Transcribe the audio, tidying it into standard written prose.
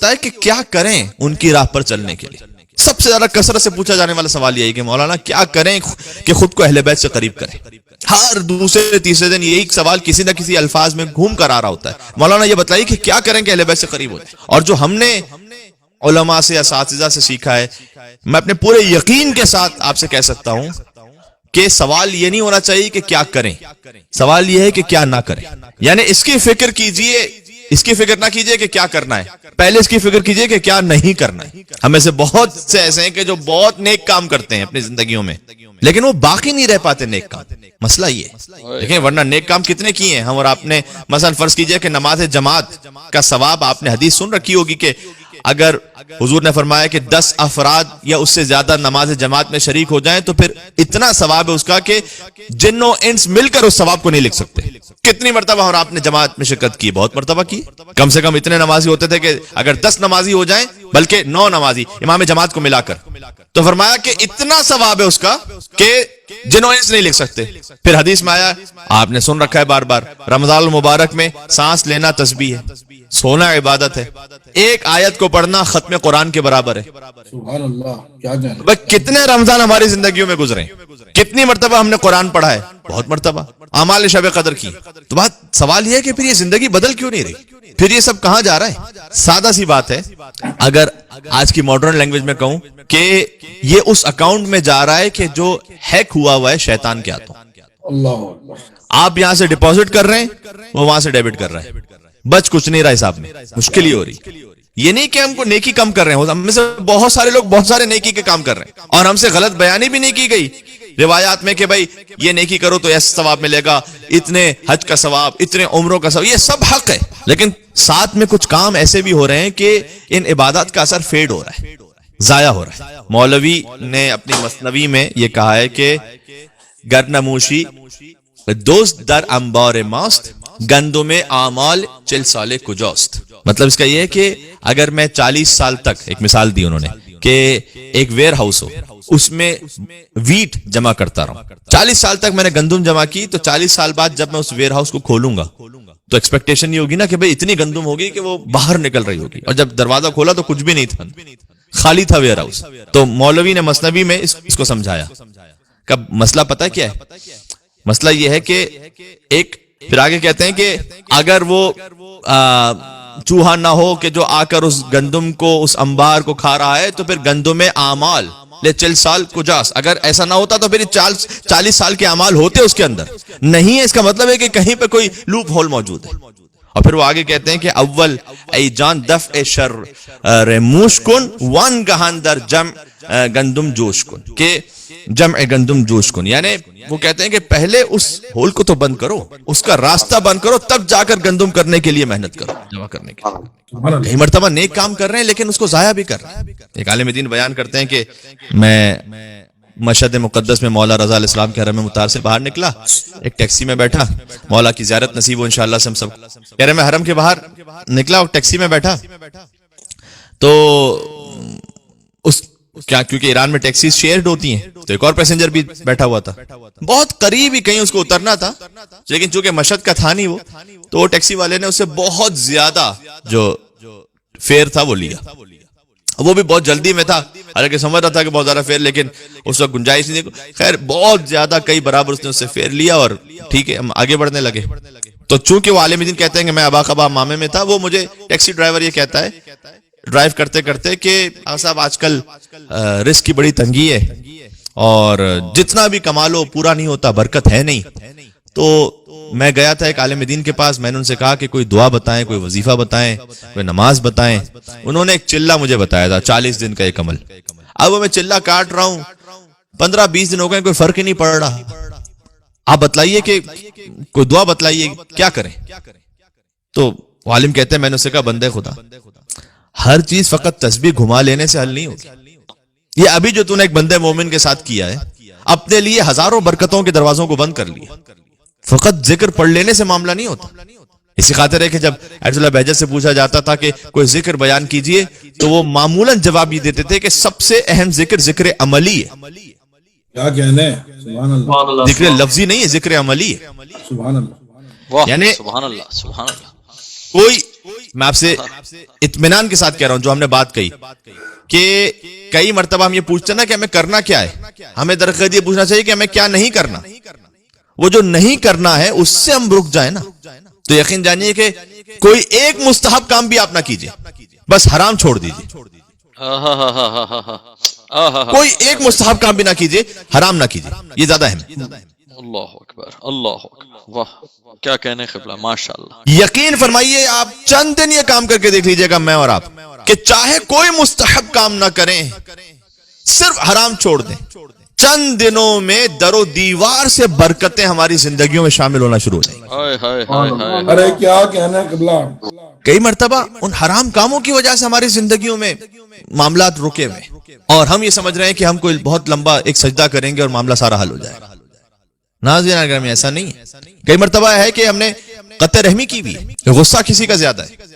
ہوتا ہے کہ کیا کریں ان کی راہ پر چلنے کے لیے. سب سے زیادہ کثرت سے پوچھا جانے والا سوال یہی کہ مولانا کیا کریں کہ خود کو اہل بیت سے قریب کریں. ہر دوسرے تیسرے دن یہی سوال کسی نہ کسی الفاظ میں گھوم کر آ رہا ہوتا ہے. مولانا یہ بتائیے کہ کیا کریں کہ اہل بیت سے قریب ہو جائیں. اور جو ہم نے علماء سے اساتذہ سے سیکھا ہے، میں اپنے پورے یقین کے ساتھ آپ سے کہہ سکتا ہوں کہ سوال یہ نہیں ہونا چاہیے کہ کیا کریں، سوال یہ ہے کہ کیا نہ کریں. یعنی اس کی فکر کیجئے، اس کی فکر نہ کیجئے کہ کیا کرنا ہے، پہلے اس کی فکر کیجئے کہ کیا نہیں کرنا ہے. ہمیں سے بہت سے ایسے ہیں کہ جو بہت نیک کام کرتے ہیں اپنی زندگیوں میں، لیکن وہ باقی نہیں رہ پاتے نیک کام. مسئلہ یہ ہے. دیکھیں ورنہ نیک کام کتنے کیے ہیں ہم اور آپ نے. مثلا فرض کیجئے کہ نماز جماعت کا ثواب، آپ نے حدیث سن رکھی ہوگی کہ اگر حضور نے فرمایا کہ 10 افراد یا اس سے زیادہ نماز جماعت میں شریک ہو جائیں تو پھر اتنا ثواب ہے اس کا کہ جن و انس مل کر اس ثواب کو نہیں لکھ سکتے. کتنی مرتبہ اور آپ نے جماعت میں شرکت کی؟ بہت مرتبہ کی. کم سے کم اتنے نمازی ہوتے تھے کہ اگر 10 نمازی ہو جائیں، بلکہ 9 نمازی امام جماعت کو ملا کر، تو فرمایا کہ اتنا ثواب ہے اس کا کہ جن و انس نہیں لکھ سکتے. پھر حدیث میں آیا، آپ نے سن رکھا ہے بار بار، رمضان المبارک میں سانس لینا تسبیح ہے، سونا عبادت ہے، ایک آیت کو پڑھنا ختم قرآن کے برابر ہے. سبحان اللہ، کیا جانے. بھئی کتنے رمضان ہماری زندگیوں میں گزرے، کتنی مرتبہ ہم نے قرآن پڑھا ہے؟ بہت مرتبہ. اعمال شب قدر کی. تو بات سوال یہ ہے کہ پھر یہ زندگی بدل کیوں نہیں رہی؟ پھر یہ سب کہاں جا رہا ہے؟ سادہ سی بات ہے، اگر آج کی ماڈرن لینگویج میں کہوں کہ یہ اس اکاؤنٹ میں جا رہا ہے کہ جو ہیک ہوا ہے شیطان کے ہاتھوں. اللہ اکبر. آپ یہاں سے ڈپازٹ کر رہے ہیں، وہ وہاں سے ڈیبٹ کر رہا ہے، بچ کچھ نہیں رہا حساب میں. مشکل ہی ہو رہی. یہ نہیں کہ ہم کو نیکی کم کر رہے ہیں، ہم میں سے بہت سارے لوگ بہت سارے نیکی کے کام کر رہے ہیں، اور ہم سے غلط بیانی بھی نہیں کی گئی روایات میں کہ بھائی یہ نیکی کرو تو ایسا ثواب ملے گا، اتنے حج کا ثواب، اتنے عمروں کا ثواب. یہ سب حق ہے، لیکن ساتھ میں کچھ کام ایسے بھی ہو رہے ہیں کہ ان عبادات کا اثر فیڈ ہو رہا ہے، ضائع ہو رہا ہے. مولوی نے اپنی مثنوی میں یہ کہا ہے کہ گرنموشی دوست در انبار ماست، گندم اعمال 40 سال کجاست. مطلب اس کا یہ ہے کہ اگر میں 40 سال تک، ایک مثال دی انہوں نے کہ ایک ویئر ہاؤس ہو، اس میں ویٹ جمع کرتا رہا، 40 سال تک میں نے گندم جمع کی، تو 40 سال بعد جب میں اس ویئر ہاؤس کو کھولوں گا تو ایکسپیکٹیشن یہ ہوگی نا کہ بھئی اتنی گندم ہوگی کہ وہ باہر نکل رہی ہوگی، اور جب دروازہ کھولا تو کچھ بھی نہیں تھا، خالی تھا ویئر ہاؤس. تو مولوی نے مثنوی میں اس کو سمجھایا کہ مسئلہ پتہ کیا ہے؟ مسئلہ یہ ہے کہ ایک، پھر آگے کہتے ہیں کہ اگر وہ چوہا نہ ہو کہ جو آ کر اس گندم کو، اس انبار کو کھا رہا ہے، تو پھر گندم اعمال لے 40 سال کجاس. اگر ایسا نہ ہوتا تو پھر 40 سال کے اعمال ہوتے اس کے اندر نہیں ہے. اس کا مطلب ہے کہ کہیں پہ کوئی لوپ ہول موجود ہے. اور پھر وہ آگے کہتے ہیں کہ اول ای جان دفع شر موش کن وان گہان در جمع گندم جوش کن، کہ جمع گندم جوش کن، یعنی وہ کہتے ہیں کہ پہلے اس ہول کو تو بند کرو، اس کا راستہ بند کرو، تب جا کر گندم کرنے کے لیے محنت کرو، جمع کرنے کے لیے. کئی مرتبہ نیک کام کر رہے ہیں لیکن اس کو ضائع بھی کر رہے ہیں. ایک عالم دین بیان کرتے ہیں کہ میں مشہد مقدس میں مولا رضا علیہ السلام کے حرم مطہر سے باہر نکلا، ایک ٹیکسی میں بیٹھا، مولا کی زیارت نصیب ہو انشاءاللہ سے ہم سب. کہہ رہے میں حرم کے باہر نکلا اور ٹیکسی میں بیٹھا تو اس کیا، کیونکہ ایران میں ٹیکسیز شیئرڈ ہوتی ہیں، تو ایک اور پیسنجر بھی بیٹھا ہوا تھا، بہت قریب ہی کہیں اس کو اترنا تھا، لیکن چونکہ مشہد کا تھا نہیں وہ، تو وہ ٹیکسی والے نے اس سے بہت زیادہ جو فیئر تھا وہ لیا. وہ بھی بہت جلدی میں تھا، حالانکہ سمجھ رہا تھا کہ بہت زیادہ فیئر، لیکن اس وقت گنجائش نہیں. خیر بہت زیادہ کئی برابر اس نے اس سے فیئر لیا، اور ٹھیک ہے ہم آگے بڑھنے لگے. تو چونکہ وہ عالم دین کہتے ہیں کہ میں ابا خبا مامے میں تھا، وہ مجھے ٹیکسی ڈرائیور یہ کہتا ہے ڈرائیو کرتے کرتے کہ صاحب آج کل رزق کی بڑی تنگی ہے، اور جتنا بھی کما لو پورا نہیں ہوتا، برکت ہے نہیں. تو میں گیا تھا ایک عالم دین کے پاس، میں نے ان سے کہا کہ کوئی دعا بتائیں، کوئی وظیفہ بتائیں، کوئی نماز بتائیں. انہوں نے ایک چلہ مجھے بتایا تھا، 40 دن کا ایک عمل. اب وہ میں چلہ کاٹ رہا ہوں، 15-20 دن ہو گئے، کوئی فرق ہی نہیں پڑ رہا. آپ بتلائیے کہ کوئی دعا بتلائیے کیا کریں. تو عالم کہتے ہیں، میں نے اسے کہا بندے خدا، ہر چیز فقط تسبیح گھما لینے سے حل نہیں ہوگی. یہ ابھی جو تو نے ایک بندے مومن کے ساتھ کیا ہے، اپنے لیے ہزاروں برکتوں کے دروازوں کو بند کر لیا. فقط ذکر پڑھ لینے سے معاملہ نہیں ہوتا. اسی خاطر ہے کہ جب ایت اللہ بہجت سے پوچھا جاتا تھا کہ کوئی ذکر بیان کیجئے، تو وہ معمولاً جواب یہ دیتے تھے کہ سب سے اہم ذکر ذکر عملی ہے. کیا کہنے، سبحان اللہ. ذکر لفظی نہیں ہے، ذکر عملی ہے. سبحان اللہ. یعنی سبحان اللہ، سبحان اللہ. کوئی میں آپ سے اطمینان کے ساتھ کہہ رہا ہوں جو ہم نے بات کہی کہ کئی مرتبہ ہم یہ پوچھتے ہیں نا کہ ہمیں کرنا کیا ہے، ہمیں درخت یہ پوچھنا چاہیے کہ ہمیں کیا نہیں کرنا. وہ جو نہیں کرنا ہے اس سے ہم رک جائیں نا تو یقین جانیے کہ کوئی ایک مستحب کام بھی آپ نہ کیجئے، بس حرام چھوڑ دیجئے. کوئی ایک مستحب کام بھی نہ کیجئے، حرام نہ کیجئے، یہ زیادہ اہم ہے. اللہ اکبر، اللہ اکبر، واہ کیا کہنے قبلہ، ماشاءاللہ. یقین فرمائیے آپ چند دن یہ کام کر کے دیکھ لیجئے گا میں اور آپ کہ چاہے کوئی مستحب کام نہ کریں، صرف حرام چھوڑ دیں، چند دنوں میں در و دیوار سے برکتیں ہماری زندگیوں میں شامل ہونا شروع ہو جائیں گی. ہائے ہائے ہائے ہائے. ارے کیا کہنا ہے قبلہ. کئی مرتبہ ان حرام کاموں کی وجہ سے ہماری زندگیوں میں معاملات رکے ہوئے اور ہم یہ سمجھ رہے ہیں کہ ہم کوئی بہت لمبا ایک سجدہ کریں گے اور معاملہ سارا حل ہو جائے گا. ناظرین اگر میں ایسا نہیں ہے. کئی مرتبہ ہے کہ ہم نے قطع رحمی کی بھی ہے، غصہ کسی کا زیادہ ہے